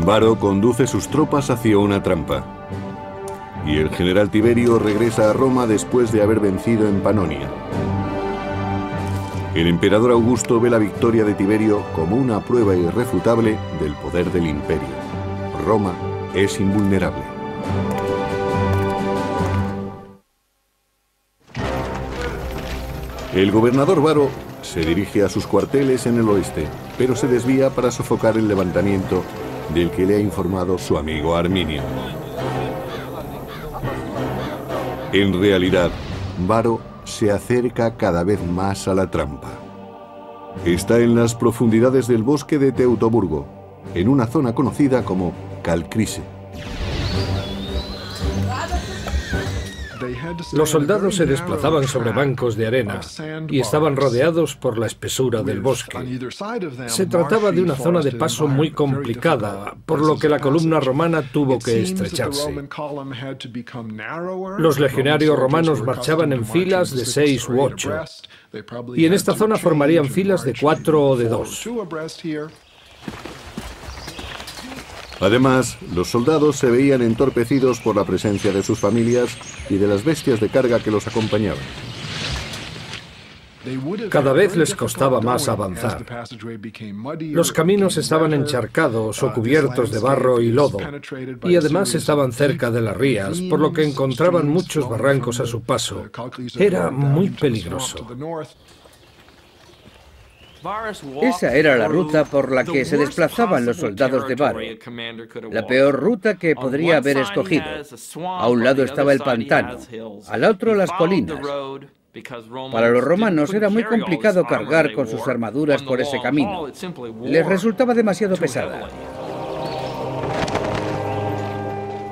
Varo conduce sus tropas hacia una trampa. Y el general Tiberio regresa a Roma después de haber vencido en Panonia. El emperador Augusto ve la victoria de Tiberio como una prueba irrefutable del poder del imperio. Roma es invulnerable. El gobernador Varo se dirige a sus cuarteles en el oeste, pero se desvía para sofocar el levantamiento del que le ha informado su amigo Arminio. En realidad, Varo se acerca cada vez más a la trampa. Está en las profundidades del bosque de Teutoburgo, en una zona conocida como Calcrise. Los soldados se desplazaban sobre bancos de arena y estaban rodeados por la espesura del bosque. Se trataba de una zona de paso muy complicada, por lo que la columna romana tuvo que estrecharse. Los legionarios romanos marchaban en filas de 6 u 8, y en esta zona formarían filas de 4 o de 2. Además, los soldados se veían entorpecidos por la presencia de sus familias y de las bestias de carga que los acompañaban. Cada vez les costaba más avanzar. Los caminos estaban encharcados o cubiertos de barro y lodo, y además estaban cerca de las rías, por lo que encontraban muchos barrancos a su paso. Era muy peligroso. Esa era la ruta por la que se desplazaban los soldados de Varo. La peor ruta que podría haber escogido. A un lado estaba el pantano, al otro las colinas. Para los romanos era muy complicado cargar con sus armaduras por ese camino. Les resultaba demasiado pesada.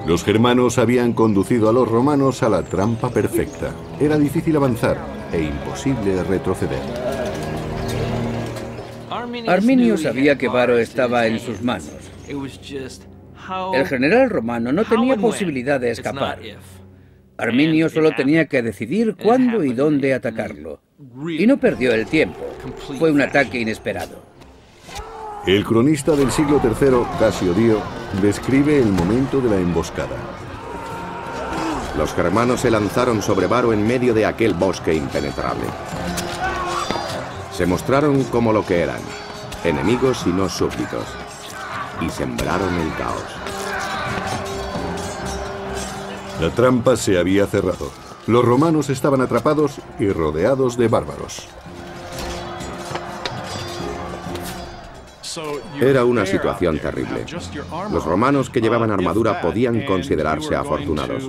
Los germanos habían conducido a los romanos a la trampa perfecta. Era difícil avanzar e imposible retroceder. Arminio sabía que Varo estaba en sus manos. El general romano no tenía posibilidad de escapar. Arminio solo tenía que decidir cuándo y dónde atacarlo. Y no perdió el tiempo. Fue un ataque inesperado. El cronista del siglo III, Casio Dio, describe el momento de la emboscada. Los germanos se lanzaron sobre Varo en medio de aquel bosque impenetrable. Se mostraron como lo que eran, enemigos y no súbditos, y sembraron el caos. La trampa se había cerrado. Los romanos estaban atrapados y rodeados de bárbaros. Era una situación terrible. Los romanos que llevaban armadura podían considerarse afortunados.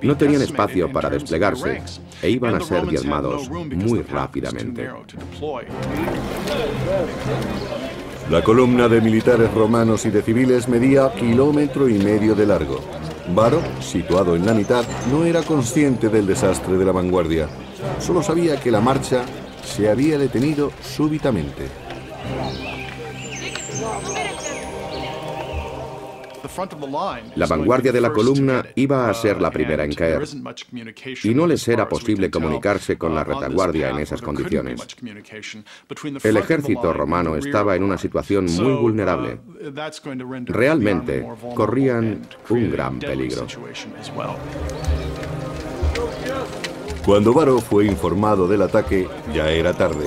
No tenían espacio para desplegarse e iban a ser diezmados muy rápidamente. La columna de militares romanos y de civiles medía 1,5 kilómetros de largo. Varo, situado en la mitad, no era consciente del desastre de la vanguardia. Solo sabía que la marcha se había detenido súbitamente. La vanguardia de la columna iba a ser la primera en caer, y no les era posible comunicarse con la retaguardia en esas condiciones. El ejército romano estaba en una situación muy vulnerable. Realmente corrían un gran peligro. Cuando Varo fue informado del ataque, ya era tarde.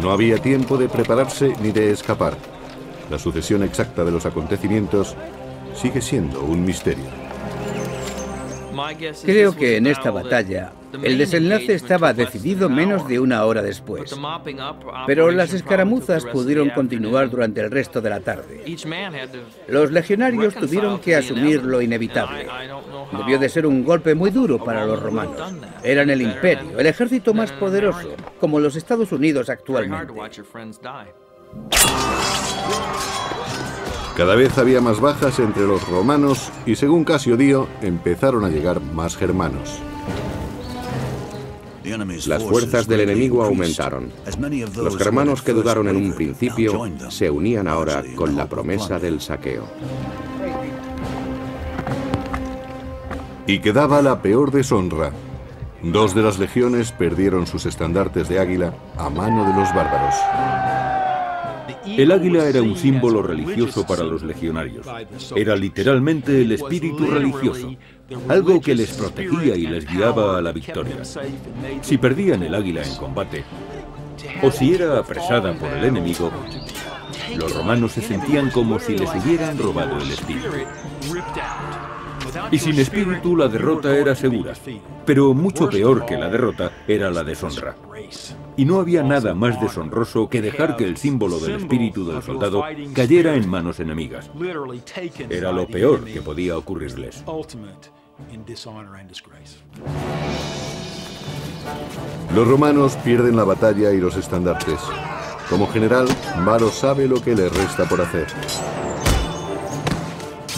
No había tiempo de prepararse ni de escapar. La sucesión exacta de los acontecimientos sigue siendo un misterio. Creo que en esta batalla el desenlace estaba decidido menos de 1 hora después, pero las escaramuzas pudieron continuar durante el resto de la tarde. Los legionarios tuvieron que asumir lo inevitable. Debió de ser un golpe muy duro para los romanos. Eran el imperio, el ejército más poderoso, como los Estados Unidos actualmente. Cada vez había más bajas entre los romanos y, según Casio Dio, empezaron a llegar más germanos. Las fuerzas del enemigo aumentaron. Los germanos que dudaron en un principio se unían ahora con la promesa del saqueo. Y quedaba la peor deshonra. 2 de las legiones perdieron sus estandartes de águila a mano de los bárbaros. El águila era un símbolo religioso para los legionarios. Era literalmente el espíritu religioso, algo que les protegía y les guiaba a la victoria. Si perdían el águila en combate, o si era apresada por el enemigo, los romanos se sentían como si les hubieran robado el espíritu. Y sin espíritu la derrota era segura, pero mucho peor que la derrota era la deshonra. Y no había nada más deshonroso que dejar que el símbolo del espíritu del soldado cayera en manos enemigas. Era lo peor que podía ocurrirles. Los romanos pierden la batalla y los estandartes. Como general, Varo sabe lo que le resta por hacer.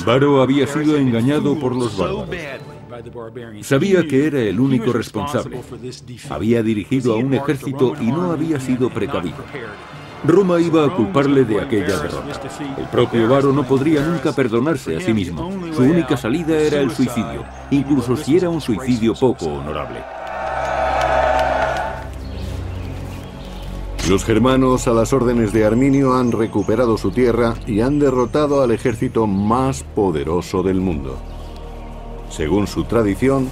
Varo había sido engañado por los bárbaros. Sabía que era el único responsable. Había dirigido a un ejército y no había sido precavido. Roma iba a culparle de aquella derrota. El propio Varo no podría nunca perdonarse a sí mismo. Su única salida era el suicidio, incluso si era un suicidio poco honorable. Los germanos, a las órdenes de Arminio, han recuperado su tierra y han derrotado al ejército más poderoso del mundo. Según su tradición,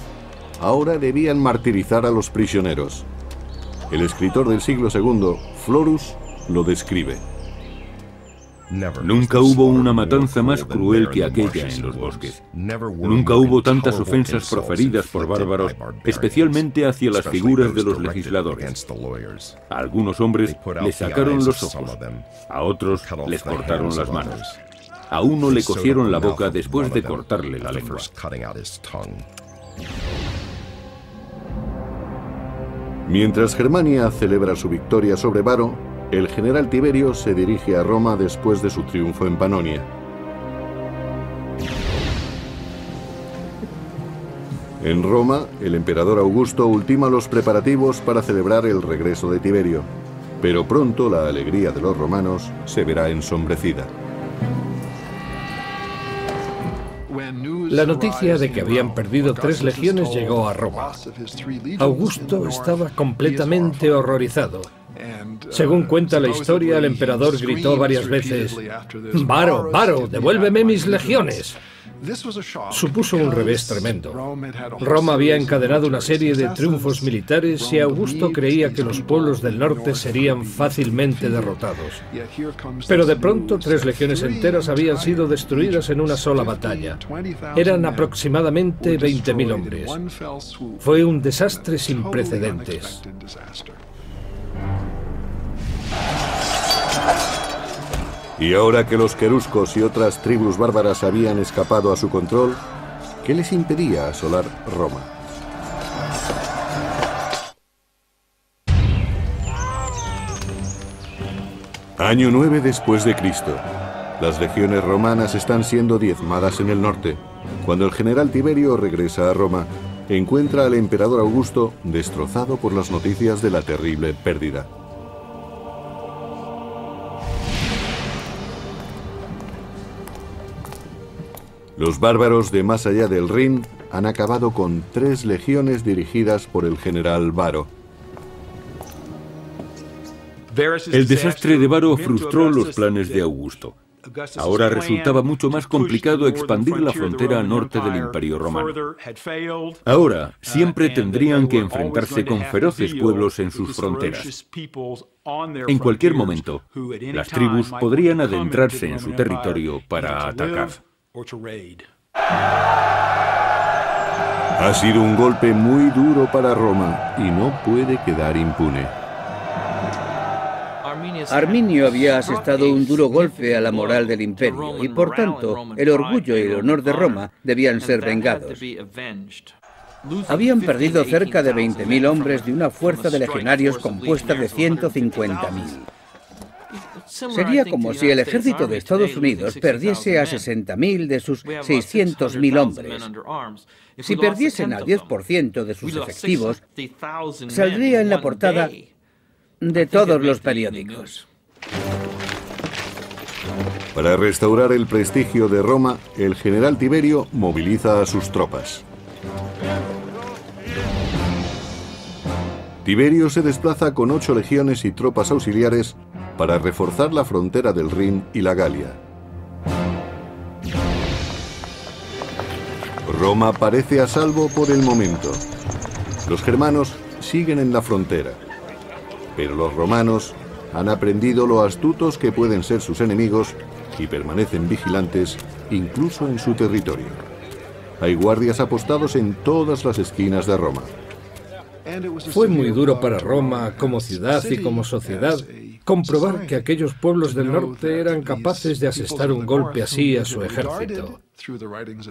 ahora debían martirizar a los prisioneros. El escritor del siglo II, Florus, lo describe. Nunca hubo una matanza más cruel que aquella en los bosques. Nunca hubo tantas ofensas proferidas por bárbaros, especialmente hacia las figuras de los legisladores. A algunos hombres les sacaron los ojos, a otros les cortaron las manos. A uno le cosieron la boca después de cortarle la lengua. Mientras Germania celebra su victoria sobre Varo, el general Tiberio se dirige a Roma después de su triunfo en Panonia. En Roma, el emperador Augusto ultima los preparativos para celebrar el regreso de Tiberio, pero pronto la alegría de los romanos se verá ensombrecida. La noticia de que habían perdido 3 legiones llegó a Roma. Augusto estaba completamente horrorizado. Según cuenta la historia, el emperador gritó varias veces: «Varo, Varo, devuélveme mis legiones». Supuso un revés tremendo. Roma había encadenado una serie de triunfos militares y Augusto creía que los pueblos del norte serían fácilmente derrotados. Pero de pronto 3 legiones enteras habían sido destruidas en una sola batalla. Eran aproximadamente 20.000 hombres. Fue un desastre sin precedentes. Y ahora que los queruscos y otras tribus bárbaras habían escapado a su control, ¿qué les impedía asolar Roma? Año 9 después de Cristo. Las legiones romanas están siendo diezmadas en el norte. Cuando el general Tiberio regresa a Roma, encuentra al emperador Augusto destrozado por las noticias de la terrible pérdida. Los bárbaros de más allá del Rin han acabado con 3 legiones dirigidas por el general Varo. El desastre de Varo frustró los planes de Augusto. Ahora resultaba mucho más complicado expandir la frontera norte del Imperio Romano. Ahora siempre tendrían que enfrentarse con feroces pueblos en sus fronteras. En cualquier momento, las tribus podrían adentrarse en su territorio para atacar. Ha sido un golpe muy duro para Roma y no puede quedar impune. Arminio había asestado un duro golpe a la moral del imperio y, por tanto, el orgullo y el honor de Roma debían ser vengados. Habían perdido cerca de 20.000 hombres de una fuerza de legionarios compuesta de 150.000. Sería como si el ejército de Estados Unidos perdiese a 60.000 de sus 600.000 hombres. Si perdiesen al 10% de sus efectivos, saldría en la portada de todos los periódicos. Para restaurar el prestigio de Roma, el general Tiberio moviliza a sus tropas. Tiberio se desplaza con 8 legiones y tropas auxiliares para reforzar la frontera del Rin y la Galia. Roma parece a salvo por el momento. Los germanos siguen en la frontera, pero los romanos han aprendido lo astutos que pueden ser sus enemigos y permanecen vigilantes incluso en su territorio. Hay guardias apostados en todas las esquinas de Roma. Fue muy duro para Roma, como ciudad y como sociedad, comprobar que aquellos pueblos del norte eran capaces de asestar un golpe así a su ejército.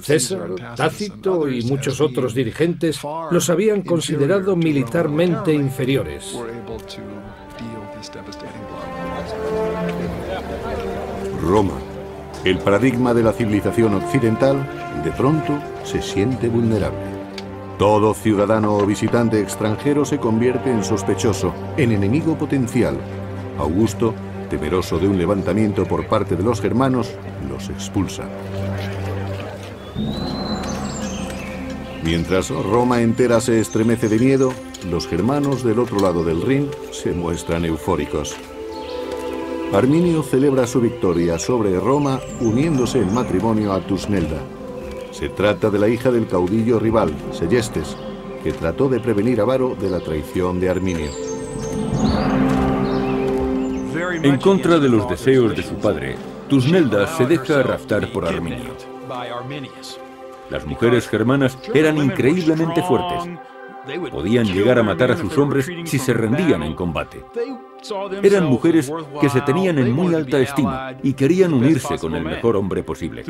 César, Tácito y muchos otros dirigentes los habían considerado militarmente inferiores. Roma, el paradigma de la civilización occidental, de pronto se siente vulnerable. Todo ciudadano o visitante extranjero se convierte en sospechoso, en enemigo potencial. Augusto, temeroso de un levantamiento por parte de los germanos, los expulsa. Mientras Roma entera se estremece de miedo, los germanos del otro lado del Rin se muestran eufóricos. Arminio celebra su victoria sobre Roma uniéndose en matrimonio a Tusnelda. Se trata de la hija del caudillo rival, Seyestes, que trató de prevenir a Varo de la traición de Arminio. En contra de los deseos de su padre, Tusnelda se deja raptar por Arminio. Las mujeres germanas eran increíblemente fuertes. Podían llegar a matar a sus hombres si se rendían en combate. Eran mujeres que se tenían en muy alta estima y querían unirse con el mejor hombre posible.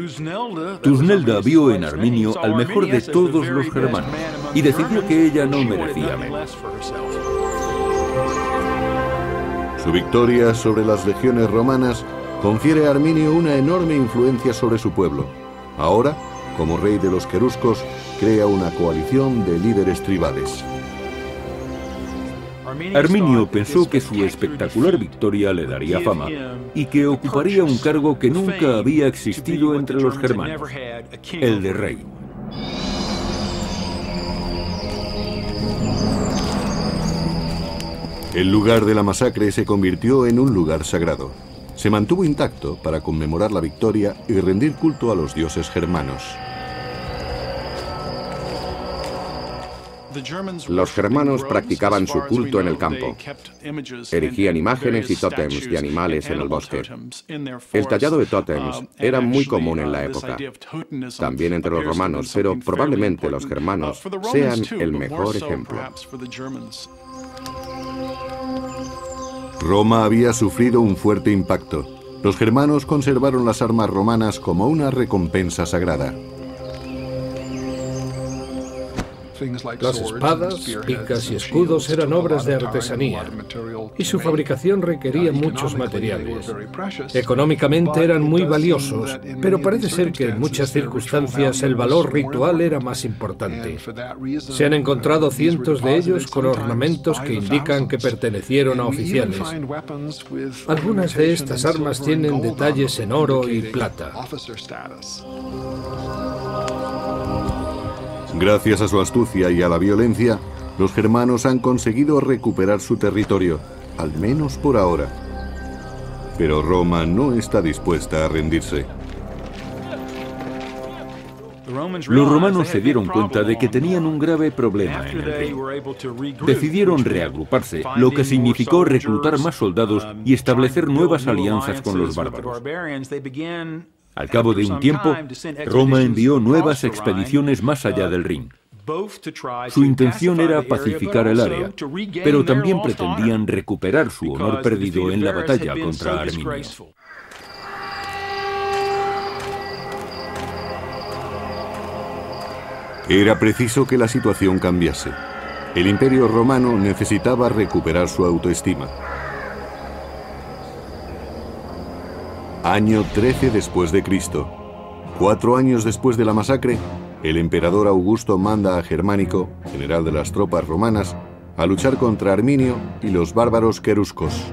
Tusnelda vio en Arminio al mejor de todos los germanos y decidió que ella no merecía menos. Su victoria sobre las legiones romanas confiere a Arminio una enorme influencia sobre su pueblo. Ahora, como rey de los queruscos, crea una coalición de líderes tribales. Arminio pensó que su espectacular victoria le daría fama y que ocuparía un cargo que nunca había existido entre los germanos, el de rey. El lugar de la masacre se convirtió en un lugar sagrado. Se mantuvo intacto para conmemorar la victoria y rendir culto a los dioses germanos. Los germanos practicaban su culto en el campo. Erigían imágenes y tótems de animales en el bosque. El tallado de tótems era muy común en la época, también entre los romanos, pero probablemente los germanos sean el mejor ejemplo. Roma había sufrido un fuerte impacto. Los germanos conservaron las armas romanas como una recompensa sagrada. Las espadas, picas y escudos eran obras de artesanía y su fabricación requería muchos materiales. Económicamente eran muy valiosos, pero parece ser que en muchas circunstancias el valor ritual era más importante. Se han encontrado cientos de ellos con ornamentos que indican que pertenecieron a oficiales. Algunas de estas armas tienen detalles en oro y plata. Gracias a su astucia y a la violencia, los germanos han conseguido recuperar su territorio, al menos por ahora. Pero Roma no está dispuesta a rendirse. Los romanos se dieron cuenta de que tenían un grave problema en el Rin. Decidieron reagruparse, lo que significó reclutar más soldados y establecer nuevas alianzas con los bárbaros. Al cabo de un tiempo, Roma envió nuevas expediciones más allá del Rin. Su intención era pacificar el área, pero también pretendían recuperar su honor perdido en la batalla contra Arminio. Era preciso que la situación cambiase. El Imperio Romano necesitaba recuperar su autoestima. Año 13 después de Cristo. 4 años después de la masacre, el emperador Augusto manda a Germánico, general de las tropas romanas, a luchar contra Arminio y los bárbaros queruscos.